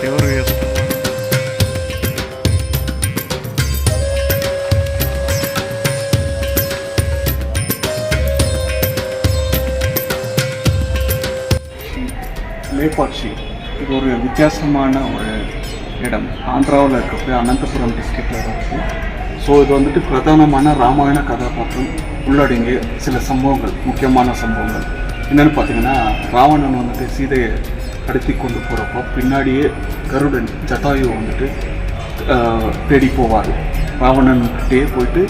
இவரு லேபாட்சி இது ஒரு வித்தியாசமான ஒரு இடம். ஆந்திராவில் இருக்கக்கூடிய அனந்தபுரம் டிஸ்ட்ரிக்டில் இருக்குது. ஸோ இது வந்துட்டு பிரதானமான ராமாயண கதாபாத்திரம் உள்ளடங்கிய சில சம்பவங்கள், முக்கியமான சம்பவங்கள் என்னென்னு பார்த்தீங்கன்னா, ராவணன் வந்துட்டு சீதையை கடத்தி கொண்டு போகிறப்போ பின்னாடியே கருடன் ஜட்டாயு வந்துட்டு தேடி போவார். ராவணன்கிட்டே போயிட்டு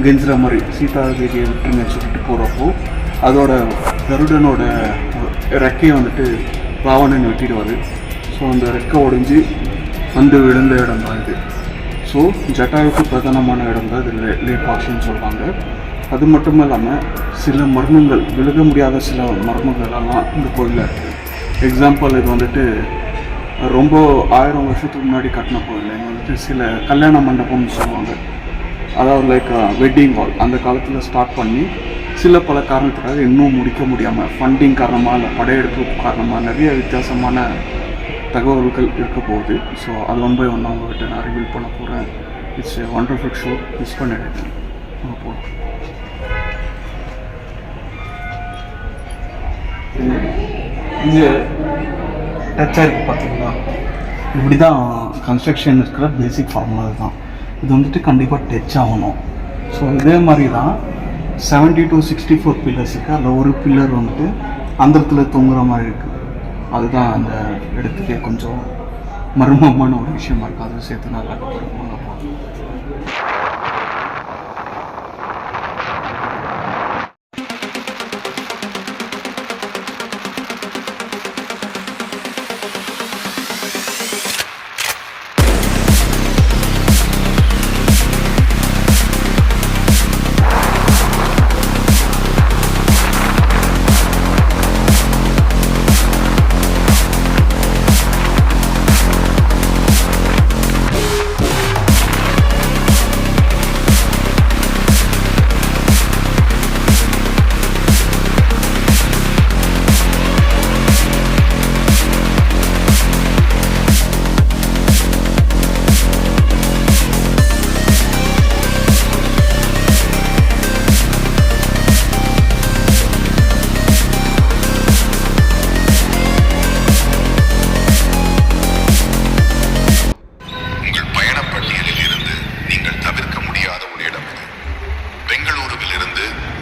கெஞ்சுற மாதிரி சீதா தேவியை விட்டுருங்க சொல்லிட்டு போகிறப்போ அதோட கருடனோட ரெக்கையை வந்துட்டு ராவணன் வெட்டிடுவார். ஸோ அந்த ரெக்கை உடைஞ்சி வந்து விழுந்த இடம் தான் இது. ஸோ ஜட்டாயுக்கு பிரதானமான இடம் தான் இது லேபாக்ஷின்னு சொல்லுவாங்க. அது மட்டும் இல்லாமல் சில மர்மங்கள், விழுக முடியாத சில மர்மங்கள்லாம் இந்த கோயிலில் இருக்குது. எக்ஸாம்பிள், இது வந்துட்டு ரொம்ப 1000 வருஷத்துக்கு முன்னாடி கட்டின கோயில். இங்கே வந்துட்டு சில கல்யாண மண்டபம்னு சொல்லுவாங்க. அதாவது லைக் வெட்டிங் ஹால் அந்த காலத்தில் ஸ்டார்ட் பண்ணி சில பல காரணத்துக்காக இன்னும் முடிக்க முடியாமல், ஃபண்டிங் காரணமாக இல்லை படையெடுப்பு காரணமாக நிறைய வித்தியாசமான தகவல்கள் இருக்க போகுது. ஸோ அது ஒன் பை ஒன் அவங்ககிட்ட நான் ரிவீல் பண்ண போகிறேன். It's A wonderful show, miss பண்ணிடுறேன். போகிறோம். இது டச்சாக இருக்குது பார்த்தீங்களா? இப்படி தான் கன்ஸ்ட்ரக்ஷன் இருக்கிற பேசிக் ஃபார்முலா தான். இது வந்துட்டு கண்டிப்பாக டச் ஆகணும். ஸோ இதே மாதிரி தான் 70 to 64 பில்லர்ஸ் இருக்குது. அதில் ஒரு பில்லர் வந்துட்டு அந்த இடத்துல தொங்குற மாதிரி இருக்குது. அதுதான் அந்த இடத்துக்கே கொஞ்சம் மர்மமான ஒரு விஷயமா இருக்குது. அதை சேர்த்து நான் காட்ட போகிறேன்.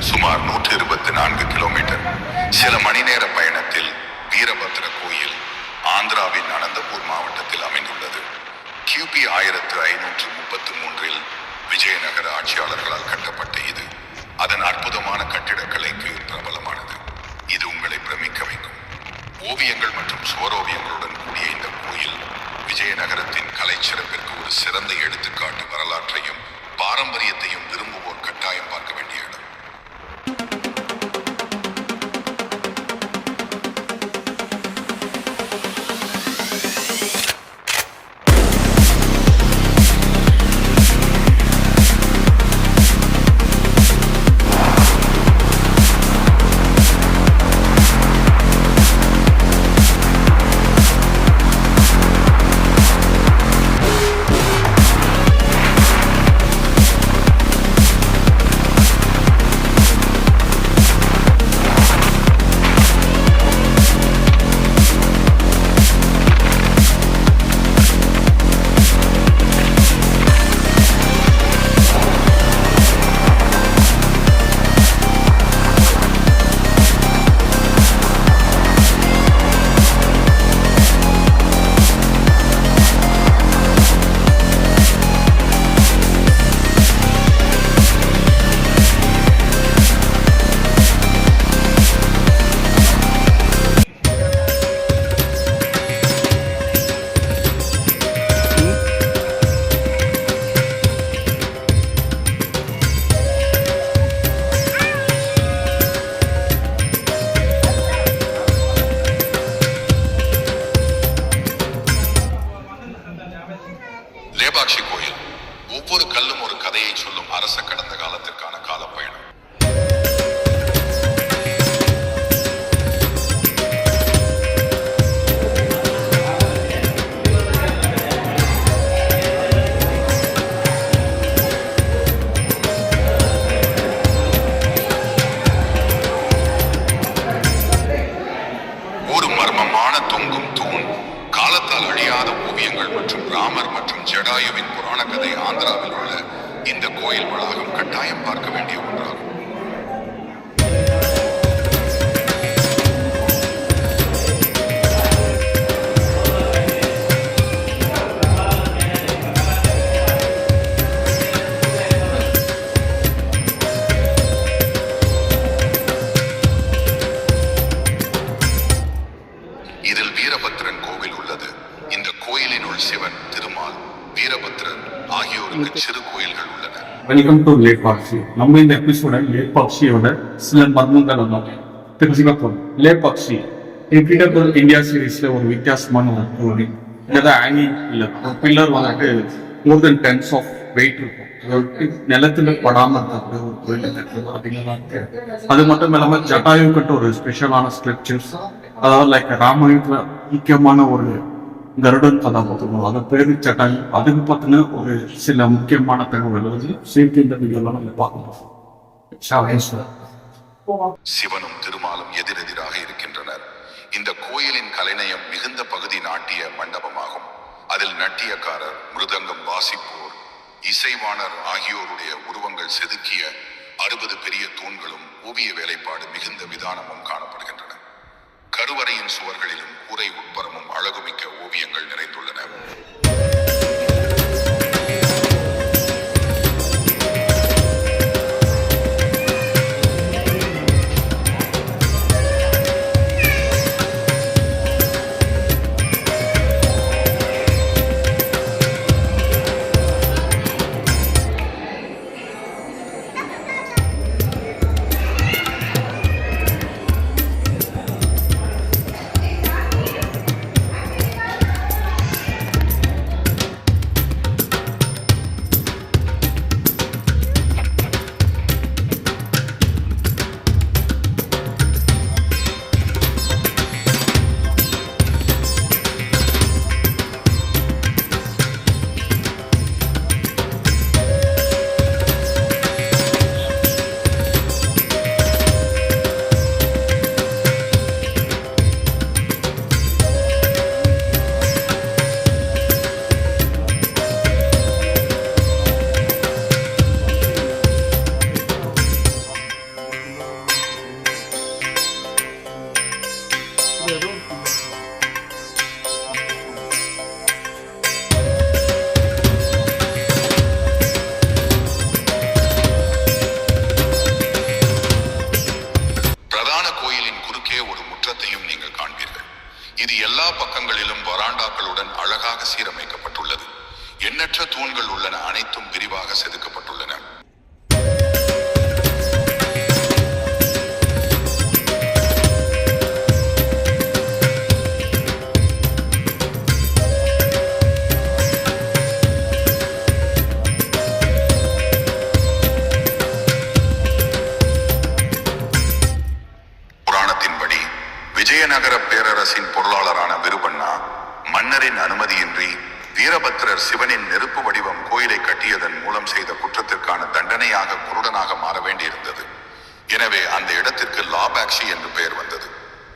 சுமார் 124 கிலோமீட்டர். சில மணி நேர பயணத்தில் வீரபத்ர கோயில் ஆந்திராவின் அனந்தபூர் மாவட்டத்தில் அமைந்துள்ளது. கிபி 1533 விஜயநகர ஆட்சியாளர்களால் கட்டப்பட்ட இது அதன் அற்புதமான கட்டிடக்கலைக்கு பிரபலமானது. இது உங்களை பிரமிக்க வைக்கும். ஓவியங்கள் மற்றும் சுவரோவியங்களுடன் கூடிய இந்த கோயில் விஜயநகரத்தின் கலைச்சிறப்பிற்கு ஒரு சிறந்த எடுத்துக்காட்டு. வரலாற்றையும் பாரம்பரியத்தையும் விரும்புவோர் கட்டாயம் பார்க்க வேண்டிய இடம். லேபாக்ஷி கோயில் ஒவ்வொரு கல்லும் ஒரு கதையை சொல்லும் அரச கடந்த காலத்திற்கான காலப்பயணம். ஜடாயுவின் புராண கதை ஆந்திராவில் உள்ள இந்த கோயில் வளாகம் கட்டாயம் பார்க்க வேண்டிய ஒன்றாகும். இதில் வீரபத்ரன் கோவில் உள்ளது. இந்த கோயிலினுள் சிவன், திருமால், வீரபத்ரன் ஆகியோருக்கு சிறு கோயில்கள் உள்ளன. Welcome to late பாக்ஸி. நம்ம இந்த எபிசோட லேட் பாக்ஸியோட சில மர்மங்கள் வந்தோம் தெரிஞ்சுக்க போறோம். லேட் பாக்ஸி இன்க்ரெடிபிள் இந்தியா சீரீஸ்ல ஒரு வித்தியாசமான ஒரு கோவில். இங்கே ஹேங்கிங் இல்லை, ஒரு பில்லர் வந்துட்டு மோர் தென் டென்ஸ் ஆஃப் வெயிட் இருக்கும். நிலத்துல படாம இருக்கிற ஒரு கோயில் அப்படிங்கிறதா இருக்கு. அது மட்டும் இல்லாம ஜட்டாயுக்கிட்ட ஒரு ஸ்பெஷலான ஸ்கிரிப்சர்ஸ், அதாவது லைக் ராமாயணத்துல முக்கியமான ஒரு கருடன் கதாபாத்திரம், அதை பேரு சட்டாயு. அதுக்கு பார்த்தினா ஒரு சில முக்கியமான தகவல் வந்து சேர்த்து இந்த வீடியோலாம் நம்ம பார்க்கணும். சிவனும் திருமாலும் எதிரெதிராக இருக்கின்றனர். இந்த கோயிலின் கலைநயம் மிகுந்த பகுதி நாட்டிய மண்டபமாகும். அதில் நட்டியக்காரர், மிருதங்கம் வாசிப்போர், இசைவாணர் ஆகியோருடைய உருவங்கள் செதுக்கிய 60 பெரிய தூண்களும் ஓவிய வேலைப்பாடு மிகுந்த விதானமும் காணப்படுகின்றன. கருவறையின் சுவர்களிலும் கூரை உட்புறமும் அழகுமிக்க ஓவியங்கள் நிறைந்துள்ளன. நீங்கள் காண்பீர்கள். இது எல்லா பக்கங்களிலும் வராண்டாக்களுடன் அழகாக சீரமைக்கப்பட்டுள்ளது. எண்ணற்ற தூண்கள் உள்ளன, அனைத்தும் விரிவாக செதுக்கப்பட்டுள்ளன. விஜயநகர பேரரசின் பொருளாளரான விருபண்ணா மன்னரின் அனுமதியின்றி வீரபத்ரர் சிவனின் நெருப்பு வடிவம் கோயிலை கட்டியதன் மூலம் செய்த குற்றத்திற்கான தண்டனையாக குருடனாக மாற வேண்டியிருந்தது. எனவே அந்த இடத்திற்கு லாபாக்ஷி என்று பெயர் வந்தது,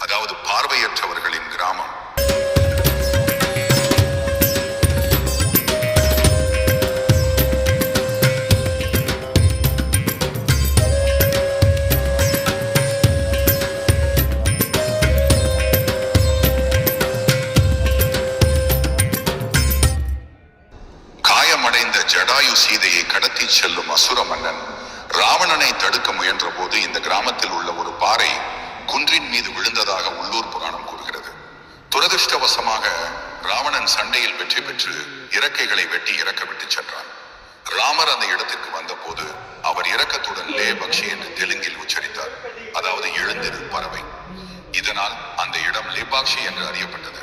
அதாவது பார்வையற்றவர்களின் கிராமம். ஜடாயு சீதையை கடத்தி செல்லும் அசுர மன்னன் ராவணனை தடுக்க முயன்ற போது இந்த கிராமத்தில் உள்ள ஒரு பாறை குன்றின் மீது விழுந்ததாக உள்ளூர் புராணம் கூறுகிறது. துரதிருஷ்டவசமாக ராவணன் சண்டையில் வெற்றி பெற்று இறக்கைகளை வெட்டி இறக்க விட்டு சென்றான். ராமர் அந்த இடத்திற்கு வந்த போது அவர் இரக்கத்துடன் லே பக்ஷி என்று தெலுங்கில் உச்சரித்தார், அதாவது எழுந்திரு பறவை. இதனால் அந்த இடம் லேபாக்ஷி என்று அறியப்பட்டது.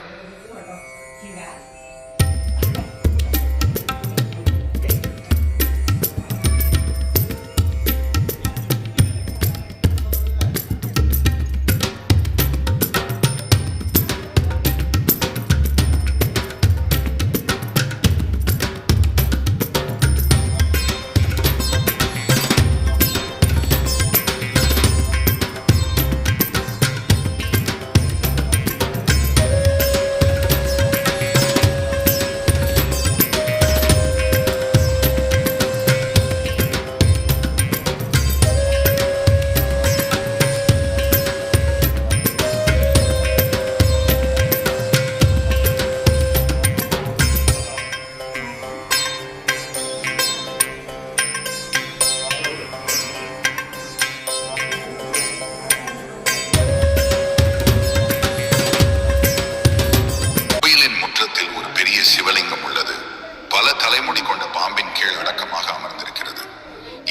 தலைமுடி கொண்ட பாம்பின் கீழ் அடக்கமாக அமர்ந்திருக்கிறது.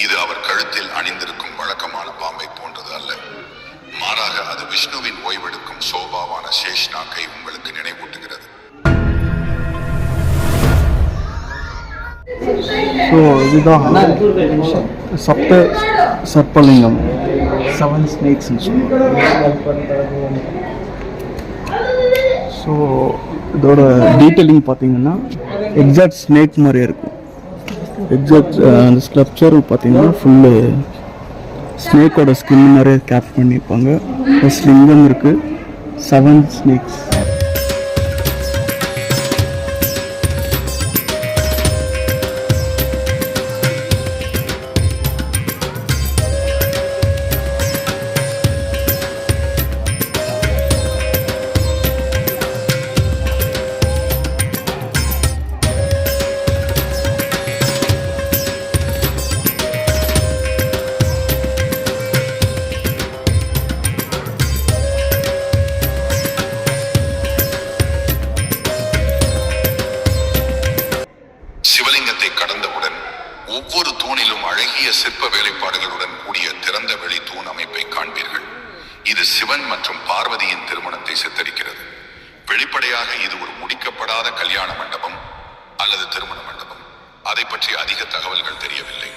இது அவர் கழுத்தில் அணிந்திருக்கும் வழக்கமான பாம்பை போன்றது அல்ல. மாறாக அது விஷ்ணுவின் ஓய்வெடுக்கும் சோபாவான சேஷ்நாக்கை உங்களுக்கு நினைவூட்டுகிறது. ஸோ இதுதான் சப்த சர்ப்பலிங்கம், 7 ஸ்னேக்ஸ்ன்னு சொல்லுவாங்க. ஸோ இதோட டீட்டெயிலிங் பார்த்தீங்கன்னா எக்ஸாக்ட் ஸ்னேக் மாதிரியே இருக்கும். எக்ஸாக்ட் அந்த ஸ்ட்ரக்சர் பார்த்தீங்கன்னா ஃபுல்லு ஸ்னேக்கோட ஸ்கின் நிறைய கேப் பண்ணியிருப்பாங்க. ப்ளஸ் லிங்கம் இருக்குது, 7 ஸ்னேக்ஸ். சிவலிங்கத்தை கடந்தவுடன் ஒவ்வொரு தூணிலும் அழகிய சிற்ப வேலைப்பாடுகளுடன் கூடிய திறந்த வெளி தூண் அமைப்பை காண்பீர்கள். இது சிவன் மற்றும் பார்வதியின் திருமணத்தை சித்தரிக்கிறது. வெளிப்படையாக இது ஒரு முடிக்கப்படாத கல்யாண மண்டபம் அல்லது திருமண மண்டபம். அதை பற்றி அதிக தகவல்கள் தெரியவில்லை.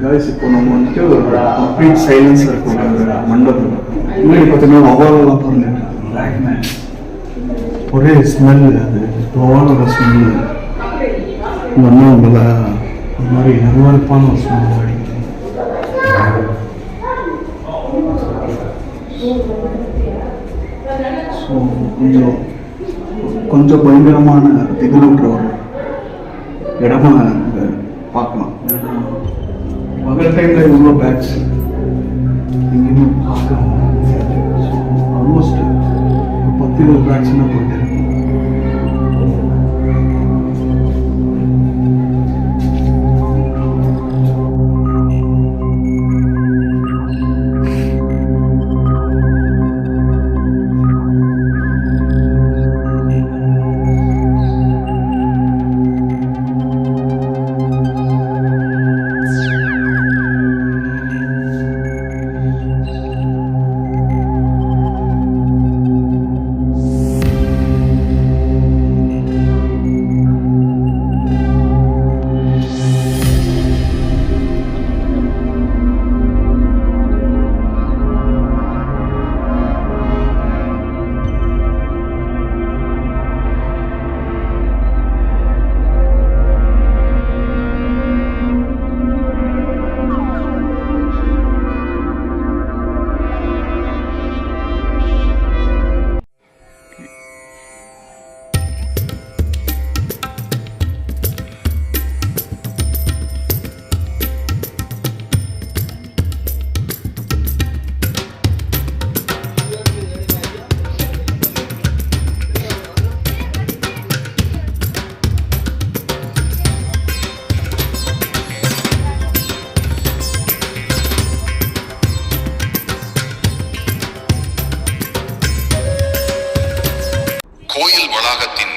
கைஸ், இப்போ நம்ம வந்துட்டு ஒரு கம்ப்ளீட் சைலன்ஸ் இருக்கும் அந்த மண்டபம். முன்னாடி பார்த்தீங்கன்னா ஒவ்வொருலாம் பாருங்க, பிளாக் மேன், ஒரே ஸ்மெல், அது ஒவ்வொரு ஸ்மெல்லு ஒன்றும் உங்களை ஒரு மாதிரி நறுவறுப்பான ஒரு ஸ்மெல் அடிக்கும். ஸோ கொஞ்சம் பயங்கரமான திகழூற்ற ஒரு இடமா இங்கே பார்க்கலாம். பகல் டைமில் இவ்வளோ பேட்ச் எங்கேயுமே பார்க்க ஆல்மோஸ்ட் 10-20 பேட்ச்னா போயிட்டு இருக்கு.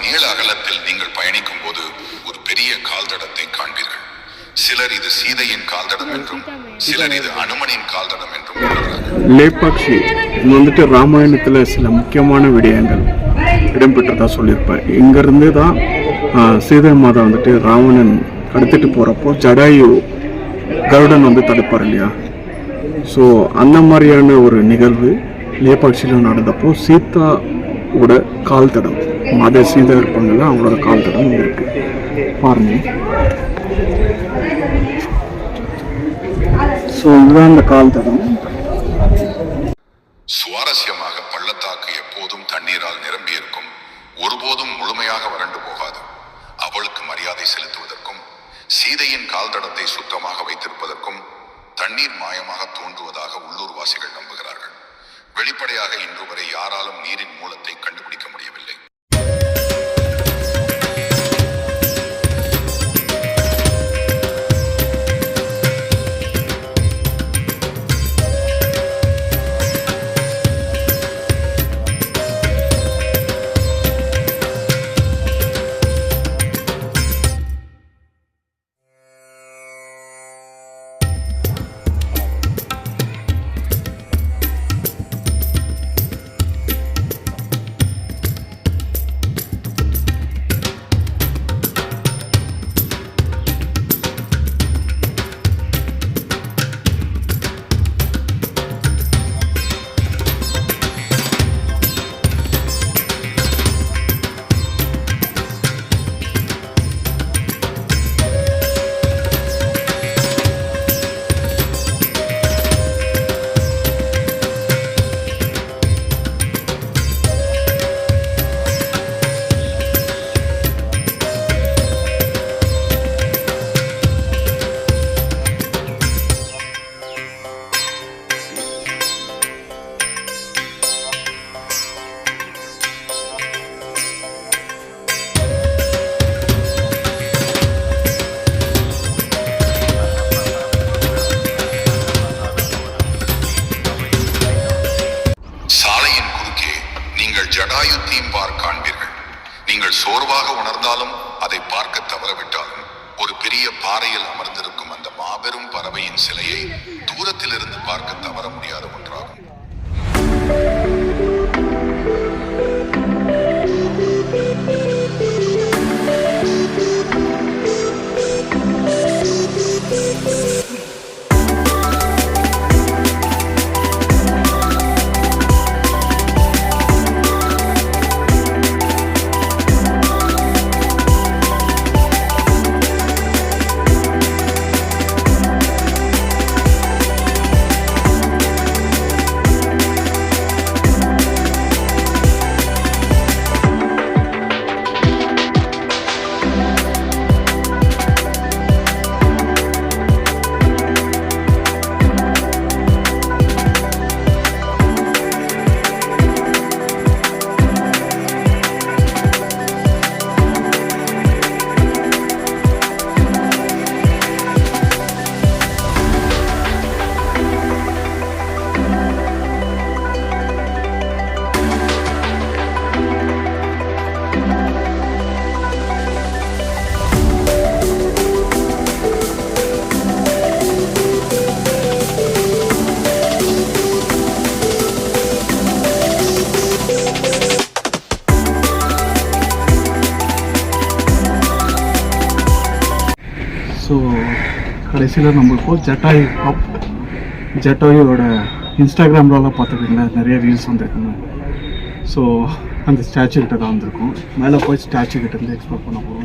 நீள அகலத்தில் நீங்கள் பயணிக்கும் போது ஒரு பெரிய கால் தடத்தை காண்பீர்கள். சிலர் இது சீதையின் கால் தடம் என்றும் சிலர் இது அனுமனின் கால் தடம் என்றும் கூறுகிறார்கள். லேபாக்ஷி இது வந்துட்டு ராமாயணத்தில் சில முக்கியமான விடயங்கள் இடம்பெற்றதா சொல்லியிருப்பேன். இங்கேருந்து தான் சீதை மாதா வந்துட்டு ராவணன் கடத்திட்டு போகிறப்போ ஜடாயு கருடன் வந்து தடுப்பார் இல்லையா. ஸோ அந்த மாதிரியான ஒரு நிகழ்வு லேபாக்ஷியில் நடந்தப்போ சீதாவோட கால் தடம், மாதா சீதா இருப்பாங்கல்ல, அவங்களோட கால் தடம் இங்கே இருக்கு பாருங்க. ஸோ இதுதான் அந்த கால் தடம். சுவாரஸ்யமாக பள்ளத்தாக்கு எப்போதும் தண்ணீரால் நிரம்பி இருக்கும், ஒருபோதும் முழுமையாக வறண்டு போகாது. அவளுக்கு மரியாதை செலுத்துவதற்கும் சீதையின் கால் தடத்தை சுத்தமாக வைத்திருப்பதற்கும் தண்ணீர் மாயமாக தோன்றுவதாக உள்ளூர்வாசிகள் நம்புகிறார்கள். வெளிப்படையாக இன்று வரை யாராலும் நீரின் மூலத்தை கண்டுபிடிக்க முடியவில்லை. ஜடாயு தீம் பார்க் காண்பீர்கள். நீங்கள் சோர்வாக உணர்ந்தாலும் அதை பார்க்க தவறவிட்டாலும் ஒரு பெரிய பாறையில் அமர்ந்திருக்கும் அந்த மாபெரும் பறவையின் சிலையை தூரத்திலிருந்து பார்க்க தவற முடியாத ஒன்றாகும். ஸோ கடைசியில் நம்மளுக்கு ஜட்டாயுவோட இன்ஸ்டாகிராம்லலாம் பார்த்துக்கிங்களா நிறைய ரீல்ஸ் வந்துருக்குங்க. ஸோ அந்த ஸ்டாச்சு கிட்ட தான் வந்திருக்கும். மேலே போய் ஸ்டாச்சு கிட்ட இருந்து எக்ஸ்ப்ளோர் பண்ண போகிறோம்.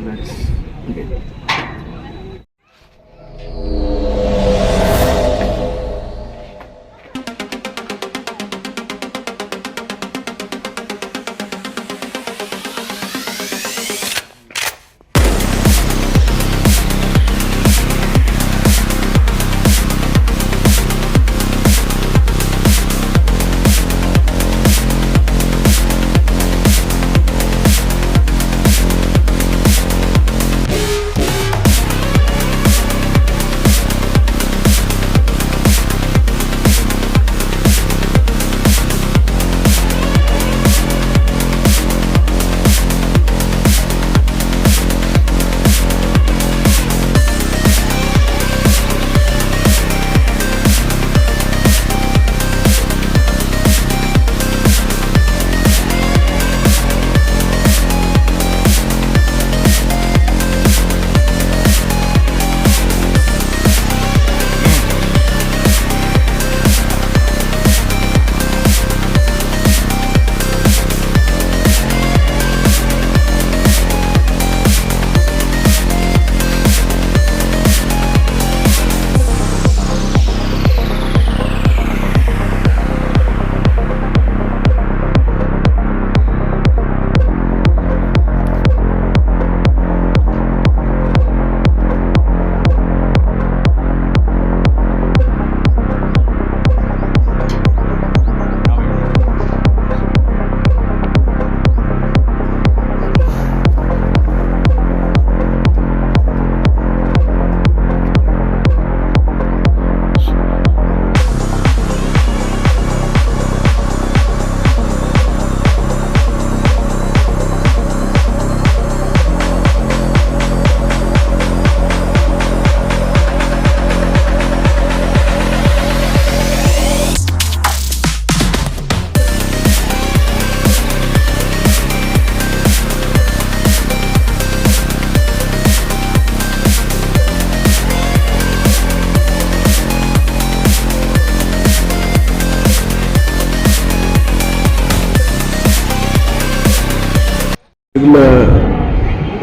இதில்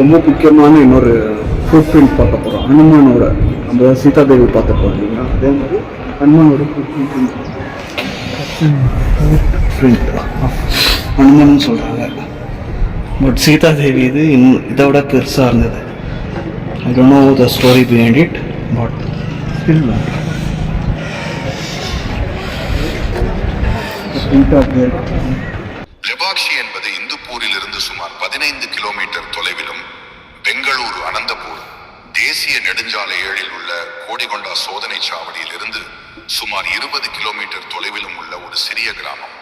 ரொம்ப முக்கியமான இன்னொரு ஃபுட் பிரிண்ட் பார்க்க போகிறோம். ஹனுமானோட நம்ம சீதாதேவி பார்த்துருக்கோம் இல்லைங்களா, அதே மாதிரி ஹனுமானோட ஃபுட் பிரிண்ட் ஹனுமான்னு சொல்கிறாங்க. பட் சீதாதேவி இது இதோட பெருசாக இருந்தது. I don't know the story behind it, but still Lepakshi என்பது இந்துப்பூரில் இருந்து சுமார் 15 கிலோமீட்டர் தொலைவிலும், பெங்களூரு அனந்தபூர் தேசிய நெடுஞ்சாலை 7 உள்ள கோடிகொண்டா சோதனை சாவடியில் இருந்து சுமார் 20 கிலோமீட்டர் தொலைவிலும் உள்ள ஒரு சிறிய கிராமம்.